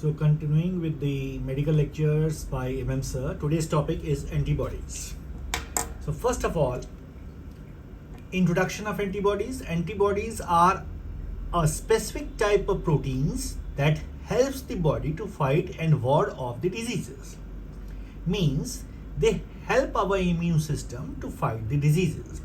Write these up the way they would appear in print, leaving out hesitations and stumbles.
So continuing with the medical lectures by MM Sir, today's topic is antibodies. So first of all, introduction of antibodies. Antibodies are a specific type of proteins that helps the body to fight and ward off the diseases. Means they help our immune system to fight the diseases.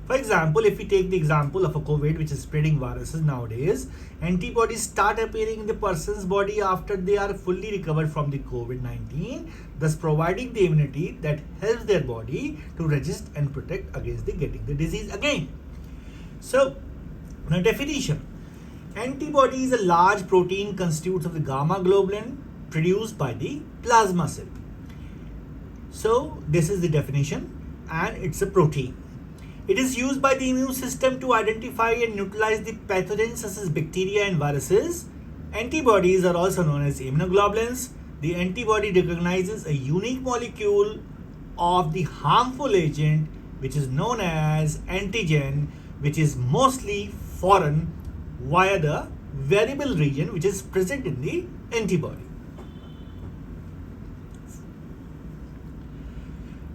For example, if we take the example of a COVID, which is spreading viruses nowadays, antibodies start appearing in the person's body after they are fully recovered from the COVID-19, thus providing the immunity that helps their body to resist and protect against the getting the disease again. So, now definition. Antibody is a large protein constitutes of the gamma globulin produced by the plasma cell. So, this is the definition, and it's a protein. It is used by the immune system to identify and neutralize the pathogens such as bacteria and viruses. Antibodies are also known as immunoglobulins. The antibody recognizes a unique molecule of the harmful agent, which is known as antigen, which is mostly foreign via the variable region which is present in the antibody.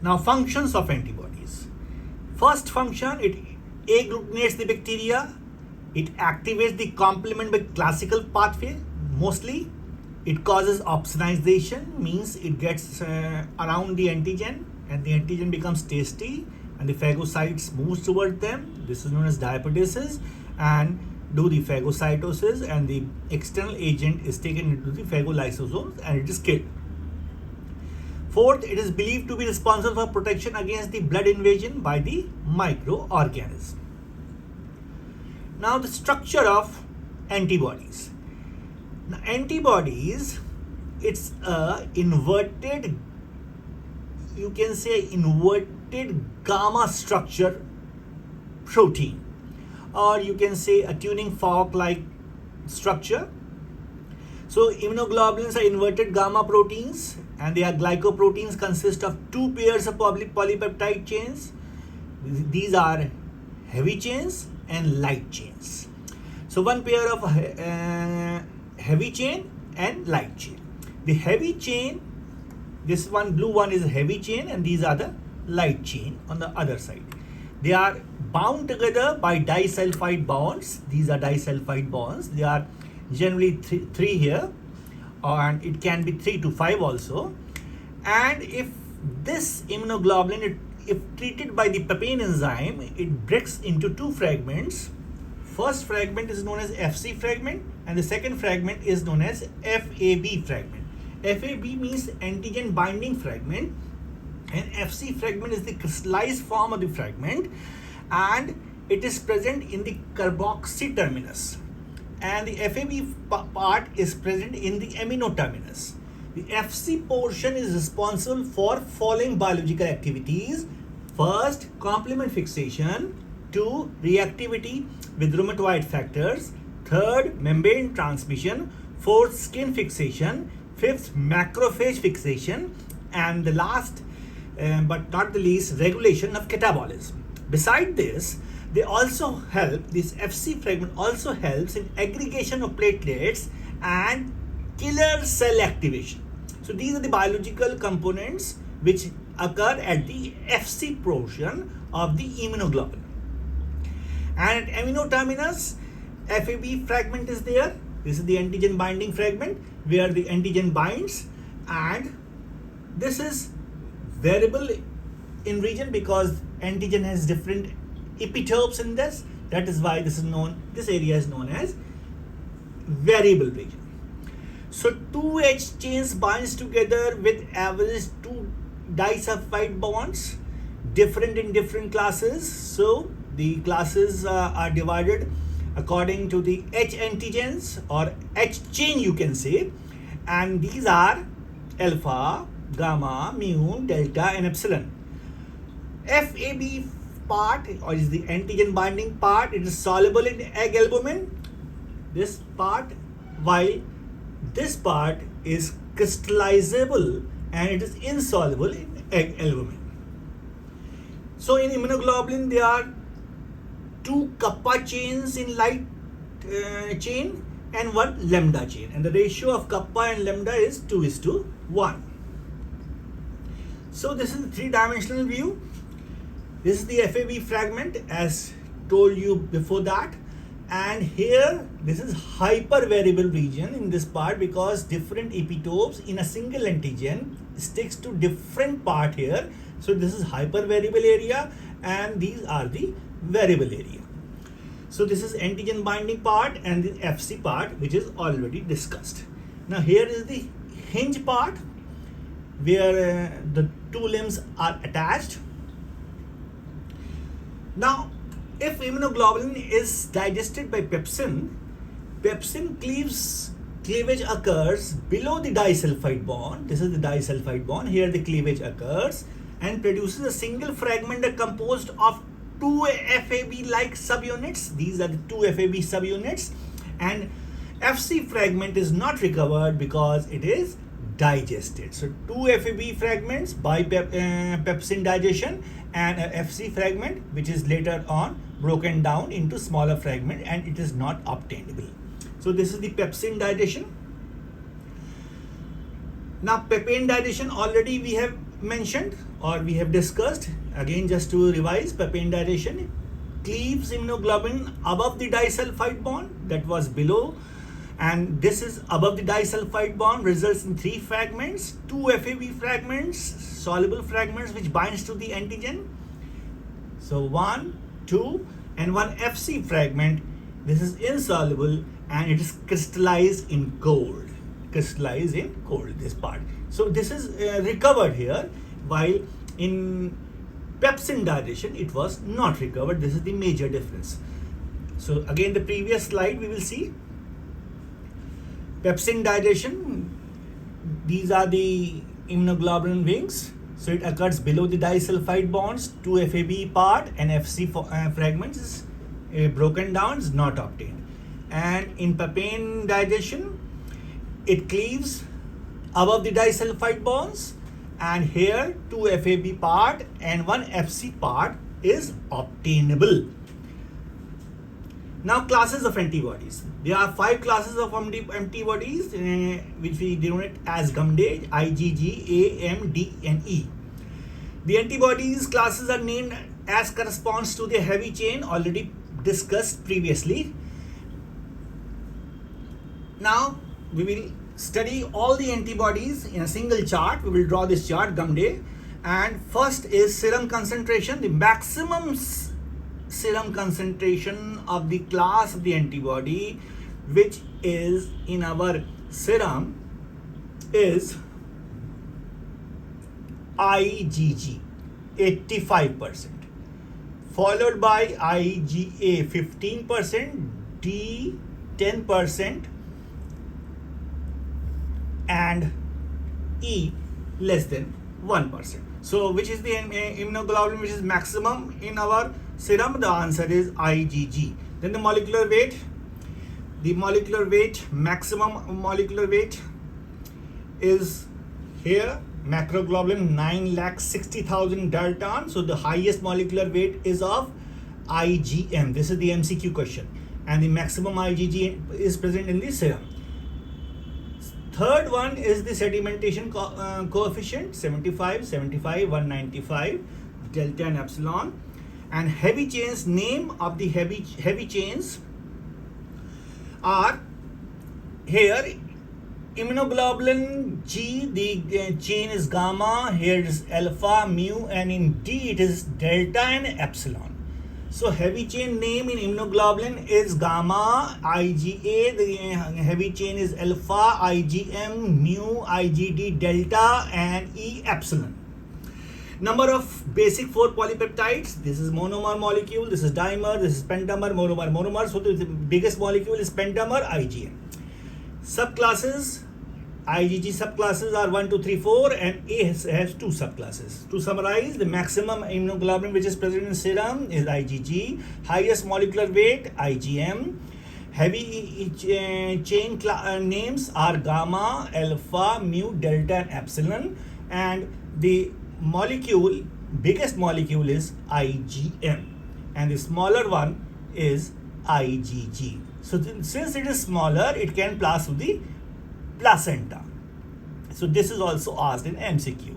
Now, functions of antibodies. First function, it agglutinates the bacteria. It activates the complement by classical pathway mostly. It causes opsonization, means it gets around the antigen and the antigen becomes tasty and the phagocytes moves towards them. This is known as diapedesis and do the phagocytosis, and the external agent is taken into the phagolysosomes and it is killed. Fourth, it is believed to be responsible for protection against the blood invasion by the microorganism. Now, the structure of antibodies. Now, antibodies, it's a inverted, you can say inverted gamma structure protein, or you can say a tuning fork like structure. So immunoglobulins are inverted gamma proteins, and they are glycoproteins, consist of two pairs of polypeptide chains. These are heavy chains and light chains. So one pair of heavy chain and light chain. The heavy chain, this one blue one is a heavy chain and these are the light chain on the other side. They are bound together by disulfide bonds. These are disulfide bonds. They are generally three here, and it can be 3 to 5 also. And if this immunoglobulin, if treated by the papain enzyme, it breaks into two fragments. First fragment is known as FC fragment and the second fragment is known as FAB fragment. FAB means antigen binding fragment and FC fragment is the crystallized form of the fragment, and it is present in the carboxy terminus, and the FAB part is present in the amino terminus. The FC portion is responsible for following biological activities. First, complement fixation. 2, reactivity with rheumatoid factors. 3rd, membrane transmission. 4th, skin fixation. 5th, macrophage fixation. And the last but not the least, regulation of catabolism. Beside this, they also help, this FC fragment also helps in aggregation of platelets and killer cell activation. So these are the biological components which occur at the FC portion of the immunoglobulin. And at amino terminus, FAB fragment is there. This is the antigen binding fragment where the antigen binds, and this is variable in region because antigen has different epitopes in this. That is why this area is known as variable region. So two H chains binds together with average 2 disulfide bonds, different in different classes. So the classes are divided according to the H antigens or H chain, you can say, and these are alpha, gamma, mu, delta and epsilon. FAB part, or is the antigen binding part, it is soluble in egg albumin, this part, while this part is crystallizable and it is insoluble in egg albumin. So in immunoglobulin there are 2 kappa chains in light chain and one lambda chain, and the ratio of kappa and lambda is 2:1. So this is the three-dimensional view. This is the FAB fragment as told you before that, and here this is hypervariable region in this part because different epitopes in a single antigen sticks to different part here. So this is hypervariable area and these are the variable area. So this is antigen binding part and the FC part, which is already discussed. Now here is the hinge part where the two limbs are attached. Now if immunoglobulin is digested by pepsin, pepsin cleavage occurs below the disulfide bond. This is the disulfide bond. Here the cleavage occurs and produces a single fragment composed of two FAB-like subunits. These are the two FAB subunits, and FC fragment is not recovered because it is digested. So two FAB fragments by pepsin digestion and a FC fragment which is later on broken down into smaller fragment and it is not obtainable. So this is the pepsin digestion. Now papain digestion already we have mentioned or we have discussed. Again, just to revise, papain digestion cleaves immunoglobulin above the disulfide bond that was below, and this is above the disulfide bond results in three fragments, two FAB fragments, soluble fragments which binds to the antigen. So 1, 2 and one FC fragment. This is insoluble and it is crystallized in gold. Crystallized in gold, this part. So this is recovered here, while in pepsin digestion it was not recovered. This is the major difference. So again, the previous slide we will see. Pepsin digestion, these are the immunoglobulin wings. So it occurs below the disulfide bonds, two FAB part and FC fragments is broken down, is not obtained. And in papain digestion, it cleaves above the disulfide bonds, and here two FAB part and one FC part is obtainable. Now classes of antibodies. There are 5 classes of antibodies which we denote as GUMD, IgG, A, M, D and E. The antibodies classes are named as corresponds to the heavy chain already discussed previously. Now we will study all the antibodies in a single chart. We will draw this chart, GUMD, and first is serum concentration. The maximum serum concentration of the class of the antibody which is in our serum is IgG 85%, followed by IgA 15%, D 10% and E less than 1%. So which is the immunoglobulin which is maximum in our serum? The answer is IgG. Then the molecular weight. The molecular weight, maximum molecular weight is here. Macroglobulin 9,60,000 Dalton. So the highest molecular weight is of IgM. This is the MCQ question. And the maximum IgG is present in the serum. Third one is the sedimentation coefficient, 75, 75, 195, delta and epsilon. And heavy chains, name of the heavy chains are here. Immunoglobulin G, the chain is gamma, here is alpha, mu, and in D it is delta and epsilon. So heavy chain name in immunoglobulin is gamma, IgA, the heavy chain is alpha, IgM, mu, IgD, delta, and E epsilon. Number of basic 4 polypeptides. This is monomer molecule, this is dimer, this is pentamer, monomer. So the biggest molecule is pentamer, IgM. Subclasses, IgG subclasses are 1, 2, 3, 4 and A has 2 subclasses. To summarize, the maximum immunoglobulin which is present in serum is IgG, highest molecular weight IgM, heavy chain names are gamma, alpha, mu, delta and epsilon, and the biggest molecule is IgM and the smaller one is IgG. So since it is smaller, it can pass through the placenta. So this is also asked in MCQ.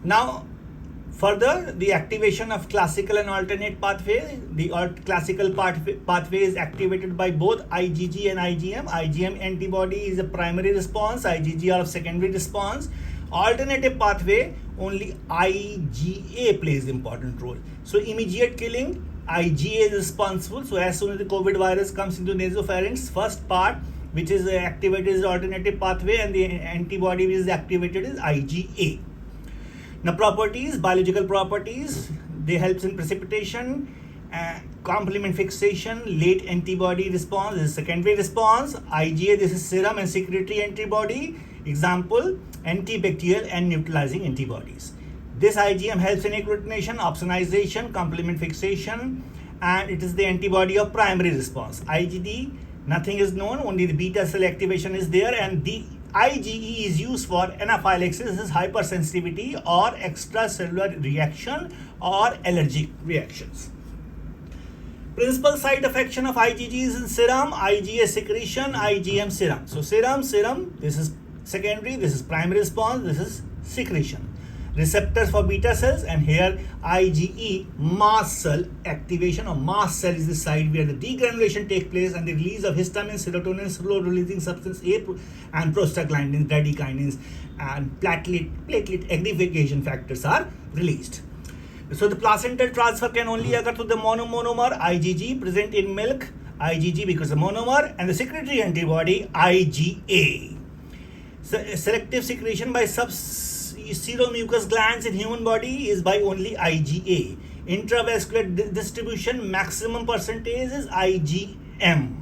Now, further, the activation of classical and alternate pathway. The classical pathway is activated by both IgG and IgM. IgM antibody is a primary response, IgG are of secondary response. Alternative pathway, only IgA plays important role. So immediate killing, IgA is responsible. So as soon as the COVID virus comes into nasopharynx, first part which is activated is the alternative pathway, and the antibody which is activated is IgA. Now properties, biological properties, they helps in precipitation, complement fixation, late antibody response, this is secondary response. IgA, this is serum and secretory antibody. Example, antibacterial and neutralizing antibodies. This IgM helps in agglutination, opsonization, complement fixation, and it is the antibody of primary response. IgD, nothing is known, only the beta cell activation is there, and the IgE is used for anaphylaxis, this is hypersensitivity or extracellular reaction or allergic reactions. Principal site of action of IgG is in serum, IgA secretion, IgM serum. So serum, this is secondary, this is primary response, this is secretion. Receptors for beta cells, and here IgE mast cell activation, or mast cell is the site where the degranulation takes place and the release of histamine, serotonin, slow releasing substance A and prostaglandins, bradykinins, and platelet aggregation factors are released. So the placental transfer can only occur through the monomer IgG present in milk, IgG because the monomer, and the secretory antibody IgA. So selective secretion by seromucous glands in human body is by only IgA. Intravascular distribution maximum percentage is IgM,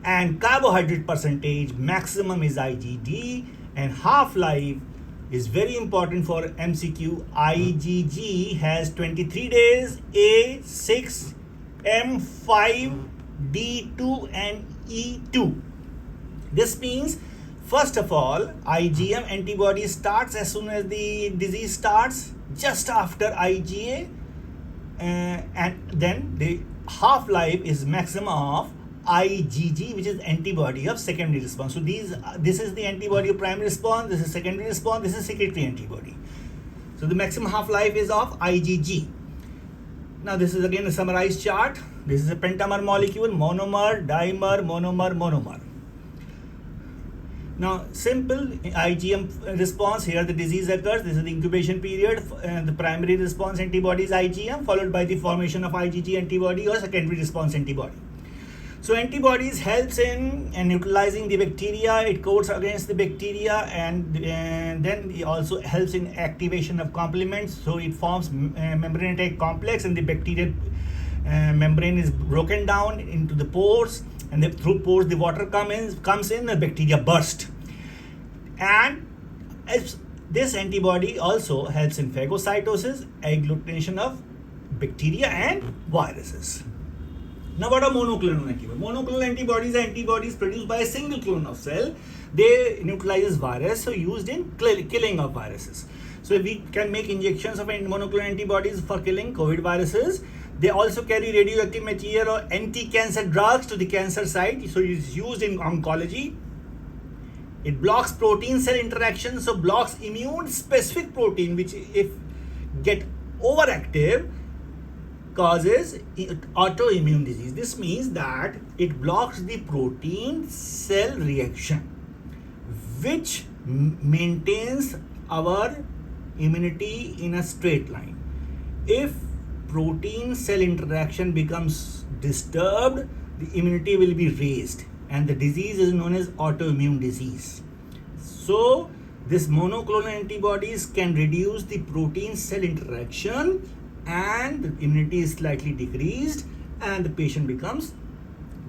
and carbohydrate percentage maximum is IgD, and half-life is very important for MCQ. IgG has 23 days, A6, M5, D2 and E2. This means, first of all, IgM antibody starts as soon as the disease starts, just after IgA, and then the half-life is maximum of IgG, which is antibody of secondary response. So this is the antibody of primary response, this is secondary response, this is secretory antibody. So the maximum half-life is of IgG. Now this is again a summarized chart. This is a pentamer molecule, monomer, dimer, monomer. Now, simple IgM response, here the disease occurs, this is the incubation period, the primary response antibody is IgM, followed by the formation of IgG antibody or secondary response antibody. So antibodies helps in neutralizing the bacteria, it coats against the bacteria, and then it also helps in activation of complements, so it forms membrane-attack complex, and the bacterial membrane is broken down into the pores, and through pores the water comes in, the bacteria burst. And this antibody also helps in phagocytosis, agglutination of bacteria and viruses. Now what are monoclonal antibodies? Monoclonal antibodies are antibodies produced by a single clone of cell. They neutralize virus, so used in killing of viruses. So we can make injections of monoclonal antibodies for killing COVID viruses. They also carry radioactive material or anti-cancer drugs to the cancer site, so it is used in oncology. It blocks protein cell interaction, so blocks immune specific protein, which if get overactive causes autoimmune disease. This means that it blocks the protein cell reaction, which maintains our immunity in a straight line. If protein cell interaction becomes disturbed, the immunity will be raised, and the disease is known as autoimmune disease. So this monoclonal antibodies can reduce the protein cell interaction, and the immunity is slightly decreased, and the patient becomes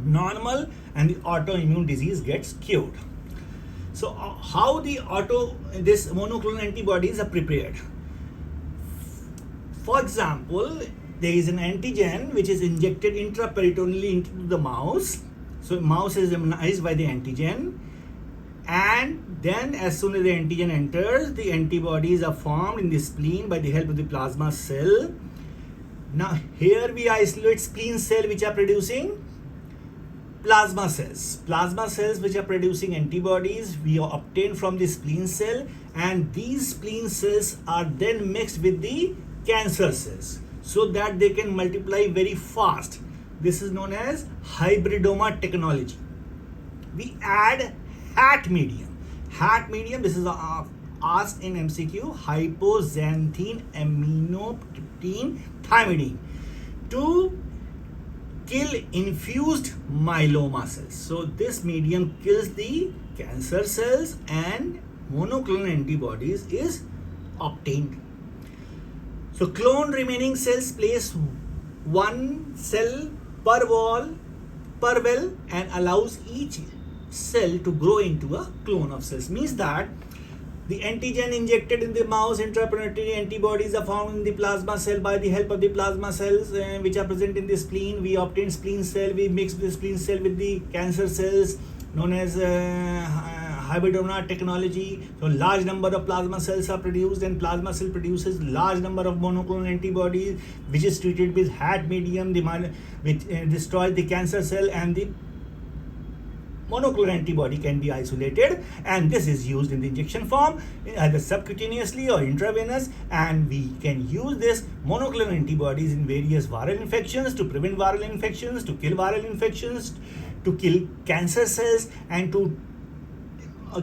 normal, and the autoimmune disease gets cured. So how this monoclonal antibodies are prepared? For example, there is an antigen which is injected intraperitoneally into the mouse. So mouse is immunized by the antigen, and then as soon as the antigen enters, the antibodies are formed in the spleen by the help of the plasma cell. Now here we isolate spleen cell which are producing plasma cells. Plasma cells which are producing antibodies we obtain from the spleen cell, and these spleen cells are then mixed with the cancer cells so that they can multiply very fast. This is known as hybridoma technology. We add HAT medium. HAT medium, this is asked in MCQ, hypoxanthine aminoptine thymidine, to kill infused myeloma cells. So this medium kills the cancer cells and monoclonal antibodies is obtained. So clone remaining cells place one cell per well and allows each cell to grow into a clone of cells. Means that the antigen injected in the mouse intraperitoneal antibodies are found in the plasma cell. By the help of the plasma cells which are present in the spleen, we obtain spleen cell, we mix the spleen cell with the cancer cells, known as hybridoma technology. So large number of plasma cells are produced, and plasma cell produces large number of monoclonal antibodies which is treated with HAT medium, which destroys the cancer cell, and the monoclonal antibody can be isolated, and this is used in the injection form either subcutaneously or intravenous, and we can use this monoclonal antibodies in various viral infections to prevent viral infections, to kill viral infections, to kill cancer cells, and to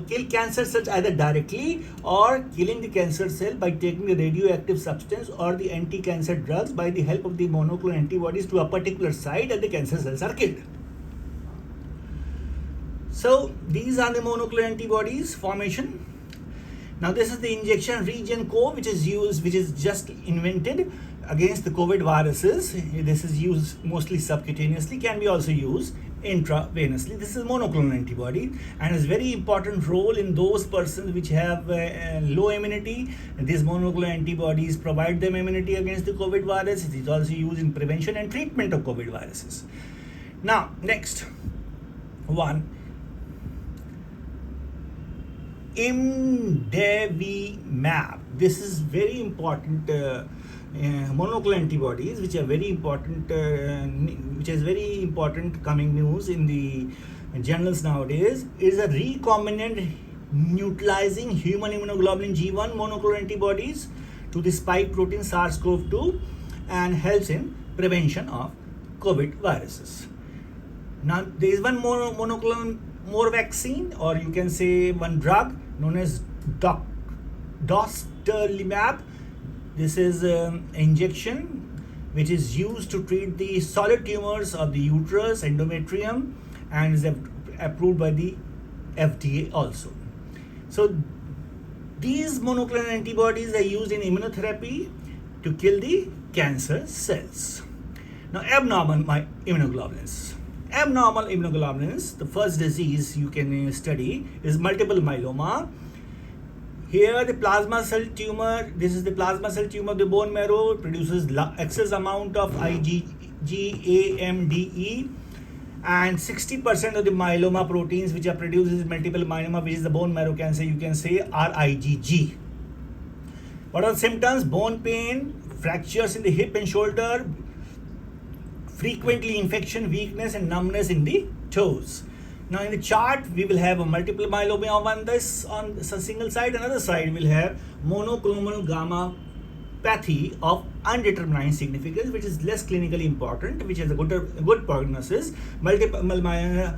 kill cancer cells either directly or killing the cancer cell by taking the radioactive substance or the anti-cancer drugs by the help of the monoclonal antibodies to a particular site, and the cancer cells are killed. So these are the monoclonal antibodies formation. Now this is the injection REGEN-COV which is just invented against the COVID viruses. This is used mostly subcutaneously, can be also used intravenously. This is monoclonal antibody and has very important role in those persons which have low immunity. These monoclonal antibodies provide them immunity against the COVID virus. It is also used in prevention and treatment of COVID viruses. Now next one, imdevimab. This is very important monoclonal antibodies which are very important, which is very important coming news in the journals nowadays. It is a recombinant neutralizing human immunoglobulin G1 monoclonal antibodies to the spike protein SARS-CoV-2 and helps in prevention of COVID viruses. Now there is one more vaccine, or you can say one drug known as dostarlimab. This is an injection which is used to treat the solid tumors of the uterus, endometrium, and is approved by the FDA also. So these monoclonal antibodies are used in immunotherapy to kill the cancer cells. Now abnormal immunoglobulins. Abnormal immunoglobulins, the first disease you can study is multiple myeloma. Here the plasma cell tumor, this is the plasma cell tumor of the bone marrow, produces excess amount of IgG-AMDE, and 60% of the myeloma proteins which are produced in multiple myeloma, which is the bone marrow cancer, you can say are IgG. What are the symptoms? Bone pain, fractures in the hip and shoulder, frequently infection, weakness and numbness in the toes. Now in the chart we will have a multiple myeloma on a single side, another side will have monoclonal gammopathy of undetermined significance, which is less clinically important, which has a good prognosis. Multiple myeloma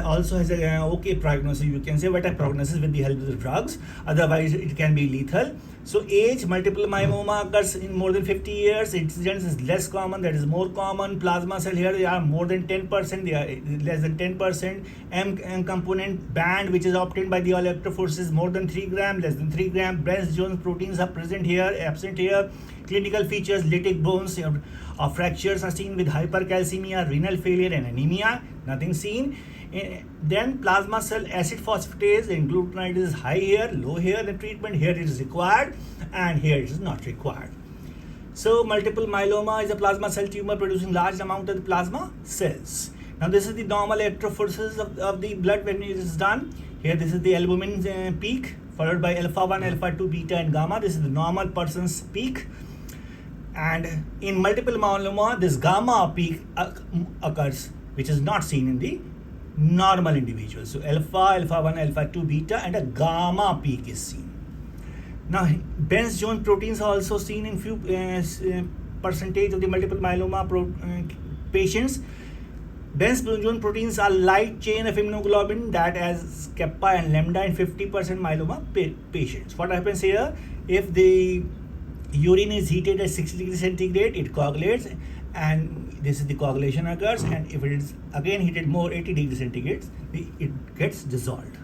also has a okay prognosis, you can say better prognosis with the help of the drugs, otherwise it can be lethal. So age, multiple myeloma occurs in more than 50 years, incidence is less common, that is more common. Plasma cell, here they are more than 10%, they are less than 10%. M component band which is obtained by the electrophoresis more than 3 gram, less than 3 gram. Brens-Jones proteins are present here, absent here. Clinical features, lytic bones or fractures are seen with hypercalcemia, renal failure and anemia, nothing seen. Then plasma cell acid phosphatase and glutamate is high here, low here. The treatment here is required and here it is not required. So multiple myeloma is a plasma cell tumor producing large amount of the plasma cells. Now this is the normal electrophoresis of the blood when it is done. Here this is the albumin peak followed by alpha 1, alpha 2, beta and gamma. This is the normal person's peak. And in multiple myeloma, this gamma peak occurs, which is not seen in the normal individuals. So alpha, alpha 1, alpha 2, beta, and a gamma peak is seen. Now, Benz-Jones proteins are also seen in few percentage of the multiple myeloma patients. Benz-Jones proteins are light chain of immunoglobulin that has kappa and lambda in 50% myeloma patients. What happens here? If the urine is heated at 60 degrees centigrade, it coagulates, and this is the coagulation occurs. And if it is again heated more 80 degrees centigrade, it gets dissolved.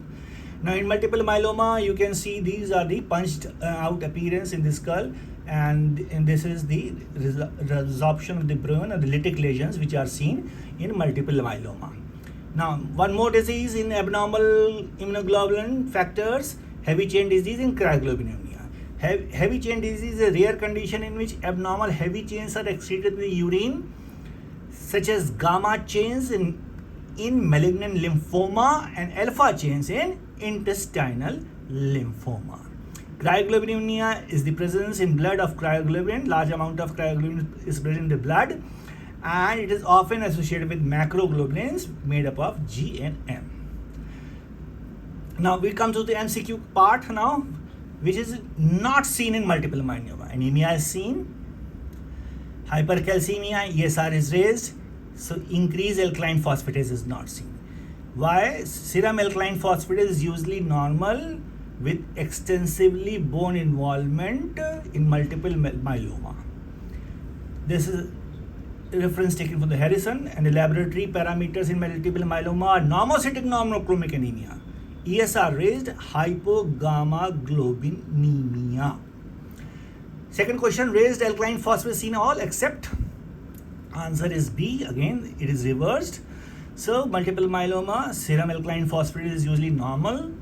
Now in multiple myeloma, you can see these are the punched out appearance in the skull, and this is the resorption of the brain and the lytic lesions which are seen in multiple myeloma. Now one more disease in abnormal immunoglobulin factors, heavy chain disease in cryoglobulinemia. Heavy chain disease is a rare condition in which abnormal heavy chains are excreted in the urine, such as gamma chains in malignant lymphoma and alpha chains in intestinal lymphoma. Cryoglobulinemia is the presence in blood of cryoglobulin. Large amount of cryoglobulin is present in the blood, and it is often associated with macroglobulins made up of G and M. Now we come to the MCQ part now, which is not seen in multiple myeloma. Anemia is seen, hypercalcemia, ESR is raised, so increased alkaline phosphatase is not seen. Why? Serum alkaline phosphatase is usually normal with extensively bone involvement in multiple myeloma. This is a reference taken from the Harrison, and the laboratory parameters in multiple myeloma are normocytic normochromic anemia, ESR raised, hypogammaglobulinemia. Second question, raised alkaline phosphatase seen all except? Answer is B. Again, it is reversed. So multiple myeloma, serum alkaline phosphatase is usually normal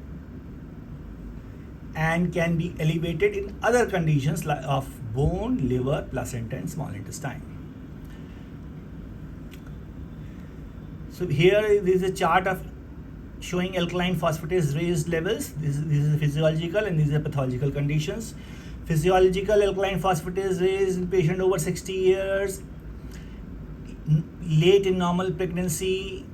and can be elevated in other conditions of bone, liver, placenta, and small intestine. So here is a chart of showing alkaline phosphatase raised levels. This is physiological and these are pathological conditions. Physiological alkaline phosphatase raised in patient over 60 years, late in normal pregnancy,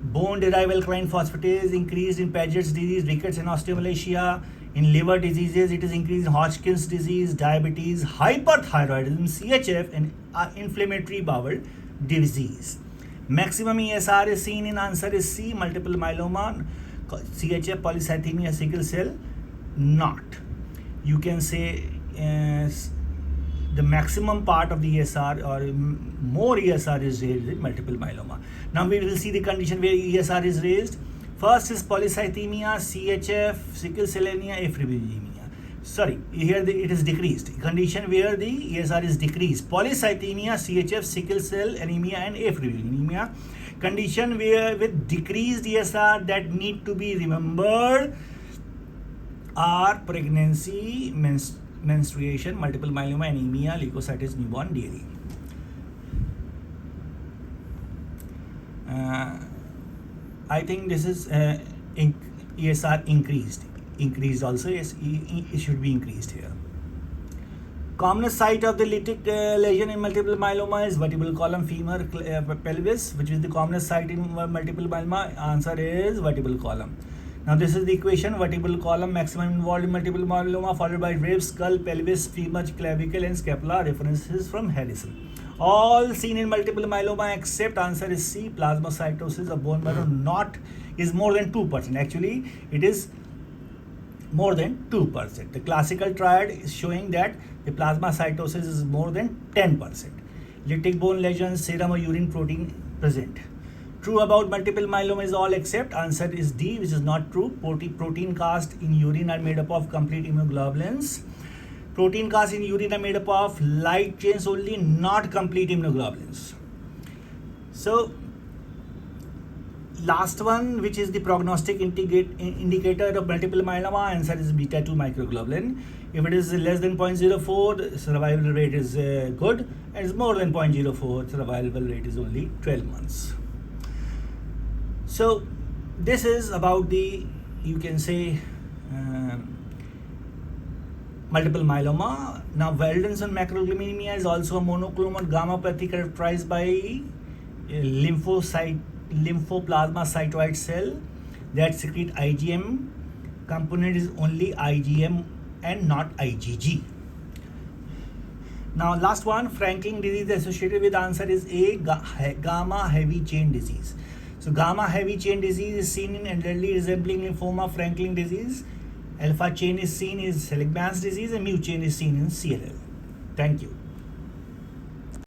bone-derived alkaline phosphatase increased in Paget's disease, rickets, and osteomalacia. In liver diseases, it is increased in Hodgkin's disease, diabetes, hyperthyroidism, CHF, and inflammatory bowel disease. Maximum ESR is seen in answer is C, multiple myeloma, CHF, polycythemia, sickle cell, not. You can say the maximum part of the ESR or more ESR is raised in multiple myeloma. Now we will see the condition where ESR is raised. First is polycythemia, CHF, sickle cell anemia, apheresis. Sorry, here it is decreased. Condition where the ESR is decreased. Polycythemia, CHF, sickle cell anemia, and apheresis. Condition where with decreased ESR that need to be remembered are pregnancy, menstruation, multiple myeloma, anemia, leukocytes, newborn dairy. I think this is ESR increased also. Yes, it should be increased here. Commonest site of the lytic lesion in multiple myeloma is vertebral column, femur, pelvis, which is the commonest site in multiple myeloma. Answer is vertebral column. Now this is the equation: vertebral column maximum involved in multiple myeloma, followed by ribs, skull, pelvis, femur, clavicle, and scapula. References from Harrison. All seen in multiple myeloma except answer is C, plasmacytosis of bone marrow is more than 2%. Actually, it is more than 2%. The classical triad is showing that the plasmacytosis is more than 10%. Lytic bone lesions, serum or urine protein present. True about multiple myeloma is all except answer is D, which is not true. Protein cast in urine are made up of complete immunoglobulins. Protein cast in urine are made up of light chains only, not complete immunoglobulins. So last one, which is the prognostic indicator of multiple myeloma, answer is beta 2 microglobulin. If it is less than 0.04, the survival rate is good, and it's more than 0.04, survival rate is only 12 months. So this is about the, you can say, multiple myeloma. Now, Waldenström macroglobulinemia is also a monoclonal gammopathy characterized by lymphoplasma cytoid cell that secrete IgM. Component is only IgM and not IgG. Now, last one, Franklin disease associated with answer is A, gamma heavy chain disease. So, gamma heavy chain disease is seen in elderly resembling lymphoma, Franklin disease. Alpha chain is seen in Seligman's disease, and mu chain is seen in CLL. Thank you.